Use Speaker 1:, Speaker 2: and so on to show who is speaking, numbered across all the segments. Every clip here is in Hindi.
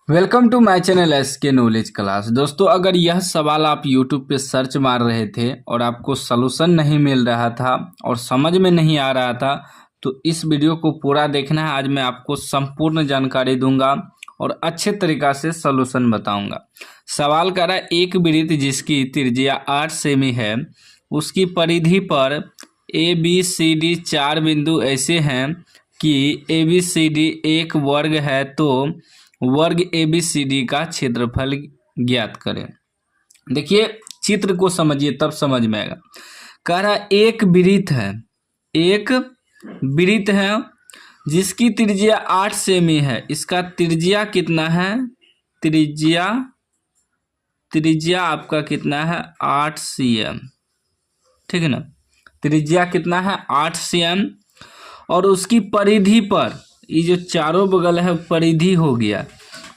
Speaker 1: Welcome to my channel SK knowledge class. दोस्तों, अगर यह सवाल आप यूट्यूब पे सर्च मार रहे थे और आपको सलूशन नहीं मिल रहा था और समझ में नहीं आ रहा था, तो इस वीडियो को पूरा देखना है। आज मैं आपको संपूर्ण जानकारी दूंगा और अच्छे तरीक़ा से सलूशन बताऊंगा। सवाल कर रहा है, एक वृत्त जिसकी त्रिज्या 8 सेमी है, उसकी परिधि पर ए बी सी डी 4 बिंदु ऐसे हैं कि ए बी सी डी एक वर्ग है, तो वर्ग ABCD का क्षेत्रफल ज्ञात करें। देखिए, चित्र को समझिए तब समझ में आएगा। कह रहा है एक वृत्त है जिसकी त्रिज्या 8 सेमी है। इसका त्रिज्या कितना है? त्रिज्या आपका कितना है? 8 cm। ठीक है ना? त्रिज्या कितना है? 8 cm। और उसकी परिधि पर, ये जो चारों बगल है परिधि हो गया,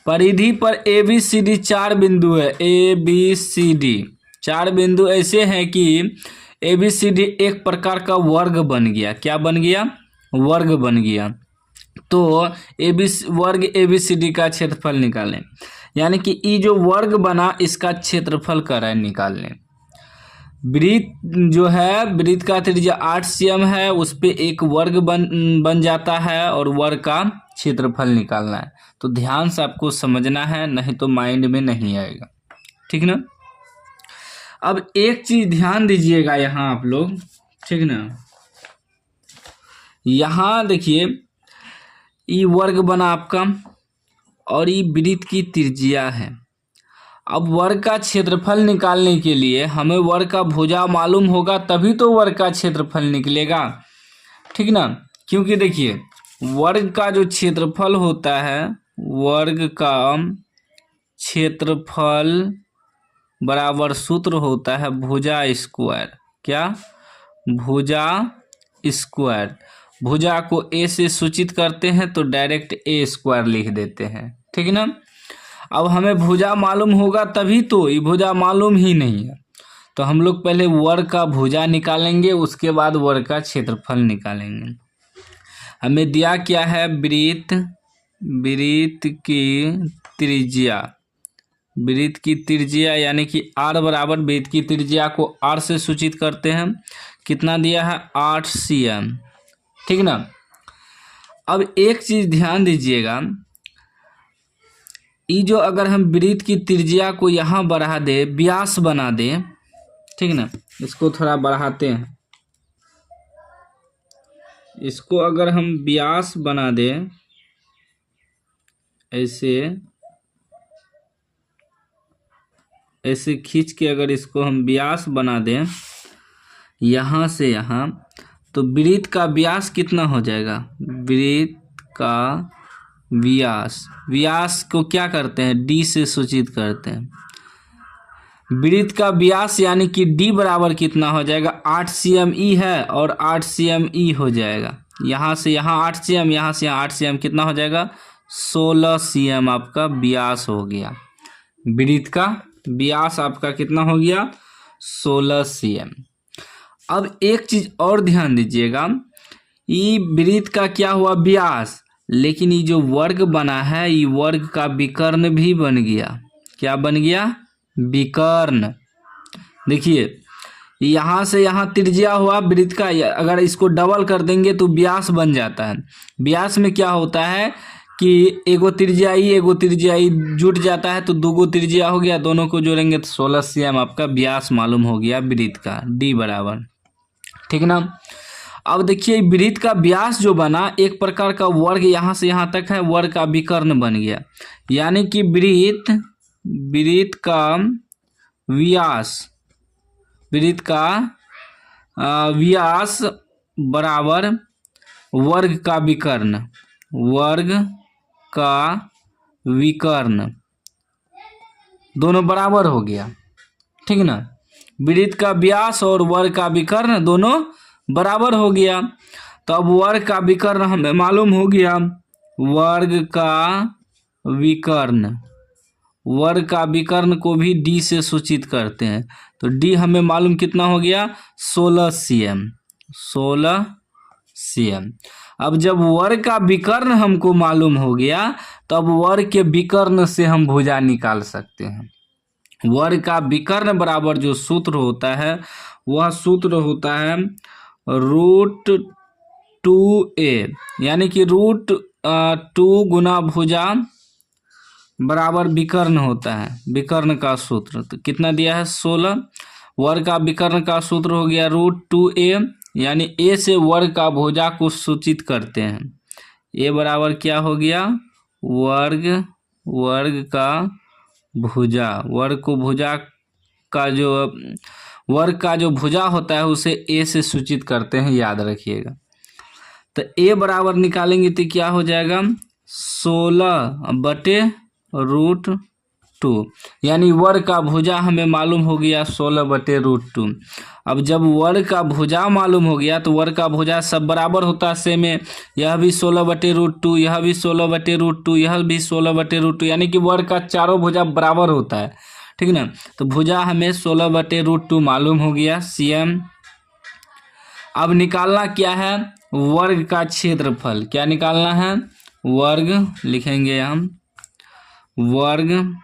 Speaker 1: परिधि पर ABCD 4 बिंदु है। ABCD 4 बिंदु ऐसे हैं कि ABCD एक प्रकार का वर्ग बन गया। क्या बन गया? वर्ग बन गया। तो वर्ग ABCD का क्षेत्रफल निकालें, यानी कि ये जो वर्ग बना इसका क्षेत्रफल करें निकालने। वृत्त जो है, वृत्त का त्रिज्या 8 cm है, उस पे एक वर्ग बन जाता है और वर्ग का क्षेत्रफल निकालना है। तो ध्यान से आपको समझना है, नहीं तो माइंड में नहीं आएगा। ठीक ना? अब एक चीज ध्यान दीजिएगा यहाँ आप लोग, ठीक ना? यहाँ देखिए, ये वर्ग बना आपका और ये वृत्त की त्रिज्या है। अब वर्ग का क्षेत्रफल निकालने के लिए हमें वर्ग का भुजा मालूम होगा, तभी तो वर्ग का क्षेत्रफल निकलेगा। ठीक ना? क्योंकि देखिए, वर्ग का जो क्षेत्रफल होता है, वर्ग का क्षेत्रफल बराबर सूत्र होता है भुजा स्क्वायर। क्या? भुजा स्क्वायर। भुजा को a से सूचित करते हैं तो डायरेक्ट a स्क्वायर लिख देते हैं। ठीक ना? अब हमें भुजा मालूम होगा तभी तो, ये भुजा मालूम ही नहीं है तो हम लोग पहले वर्ग का भुजा निकालेंगे, उसके बाद वर्ग का क्षेत्रफल निकालेंगे। हमें दिया क्या है? वृत्त की त्रिज्या यानी कि r बराबर, वृत्त की त्रिज्या को r से सूचित करते हैं। कितना दिया है? 8 cm। ठीक ना? अब एक चीज ध्यान दीजिएगा, ये जो अगर हम वृत्त की त्रिज्या को यहाँ बढ़ा दे, व्यास बना दे, ठीक ना? इसको थोड़ा बढ़ाते हैं। इसको अगर हम व्यास बना दे, ऐसे खींच के अगर इसको हम व्यास बना दें यहाँ से यहाँ, तो वृत्त का व्यास कितना हो जाएगा? वृत्त का व्यास को क्या करते हैं? d से सूचित करते हैं। वृत्त का व्यास यानी कि d बराबर कितना हो जाएगा? 8 cm e है और 8 cm e हो जाएगा। यहाँ से यहाँ 8 cm, यहाँ से यहाँ 8 cm, कितना हो जाएगा? 16 cm आपका व्यास हो गया। वृत्त का व्यास आपका कितना हो गया? 16 cm। अब एक चीज और ध्यान दीजिएगा, ये वृत्त का क्या हुआ? व्यास, लेकिन ये जो वर्ग बना है, ये वर्ग का विकर्ण भी बन गया। क्या बन गया? विकर्ण। देखिए, यहाँ से यहाँ त्रिज्या हुआ वृत्त का, अगर इसको डबल कर देंगे तो व्यास बन जाता है। व्यास में क्या होता है कि एगो त्रिज्या ई जुट जाता है तो दूगो त्रिज्या हो गया, दोनों को जोड़ेंगे तो 16 cm आपका व्यास मालूम हो गया वृत्त का, d बराबर। ठीक ना? अब देखिए, वृत्त का व्यास जो बना, एक प्रकार का वर्ग यहाँ से यहाँ तक है, वर्ग का विकर्ण बन गया। यानी कि वृत्त का व्यास बराबर वर्ग का विकर्ण, दोनों बराबर हो गया। ठीक ना? वृत्त का व्यास और वर्ग का विकर्ण दोनों बराबर हो गया। तो अब वर्ग का विकर्ण हमें मालूम हो गया। वर्ग का विकर्ण को भी d से सूचित करते हैं, तो d हमें मालूम कितना हो गया? 16 cm। cm। अब जब वर्ग का विकर्ण हमको मालूम हो गया तो अब वर्ग के विकर्ण से हम भुजा निकाल सकते हैं। वर्ग का विकर्ण बराबर जो सूत्र होता है वह सूत्र होता है √2a, यानी कि √2 गुना भुजा बराबर विकर्ण होता है। विकर्ण का सूत्र तो कितना दिया है 16। वर्ग का विकर्ण का सूत्र हो गया √2a, यानी a से वर्ग का भुजा को सूचित करते हैं। a बराबर क्या हो गया वर्ग का भुजा। वर्ग का जो भुजा होता है उसे a से सूचित करते हैं, याद रखिएगा। तो a बराबर निकालेंगे तो क्या हो जाएगा 16/√2, यानी वर्ग का भुजा हमें मालूम हो गया 16/√2। अब जब वर्ग का भुजा मालूम हो गया तो वर्ग का भुजा सब बराबर होता है सेम है, यह भी 16/√2, यह भी 16/√2, यह भी 16/√2, यानी कि वर्ग का चारों भुजा बराबर होता है, ठीक ना। तो भुजा हमें 16/√2 मालूम हो गया cm। अब निकालना क्या है वर्ग का क्षेत्रफल। क्या निकालना है वर्ग, लिखेंगे हम वर्ग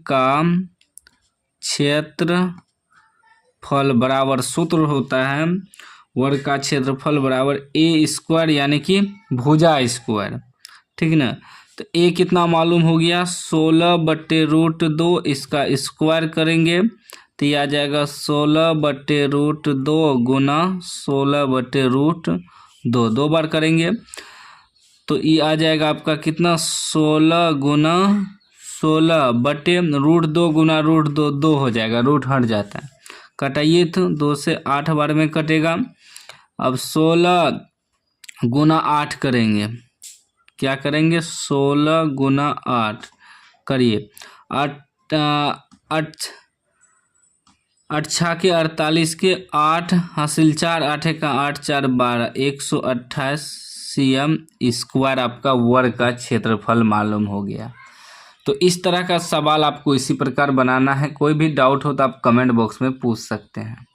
Speaker 1: का क्षेत्रफल बराबर सूत्र होता है वर्ग का क्षेत्रफल बराबर a², यानी कि भुजा स्क्वायर, ठीक ना। तो a कितना मालूम हो गया 16/√2, इसका स्क्वायर करेंगे तो ये आ जाएगा 16/√2 गुना 16/√2, 2 बार करेंगे तो ये आ जाएगा आपका कितना 16 गुना 16/√2 गुना √2, 2 हो जाएगा, रूट हट जाता है, कटाइए तो 2 से 8 बार में कटेगा। अब 16 गुना 8 करेंगे, क्या करेंगे 16 गुना 8 करिए, 8 के 48 के 8 हासिल 4, 8 का 8 4 12, 128 cm² आपका वर्ग का क्षेत्रफल मालूम हो गया। तो इस तरह का सवाल आपको इसी प्रकार बनाना है। कोई भी डाउट हो तो आप कमेंट बॉक्स में पूछ सकते हैं।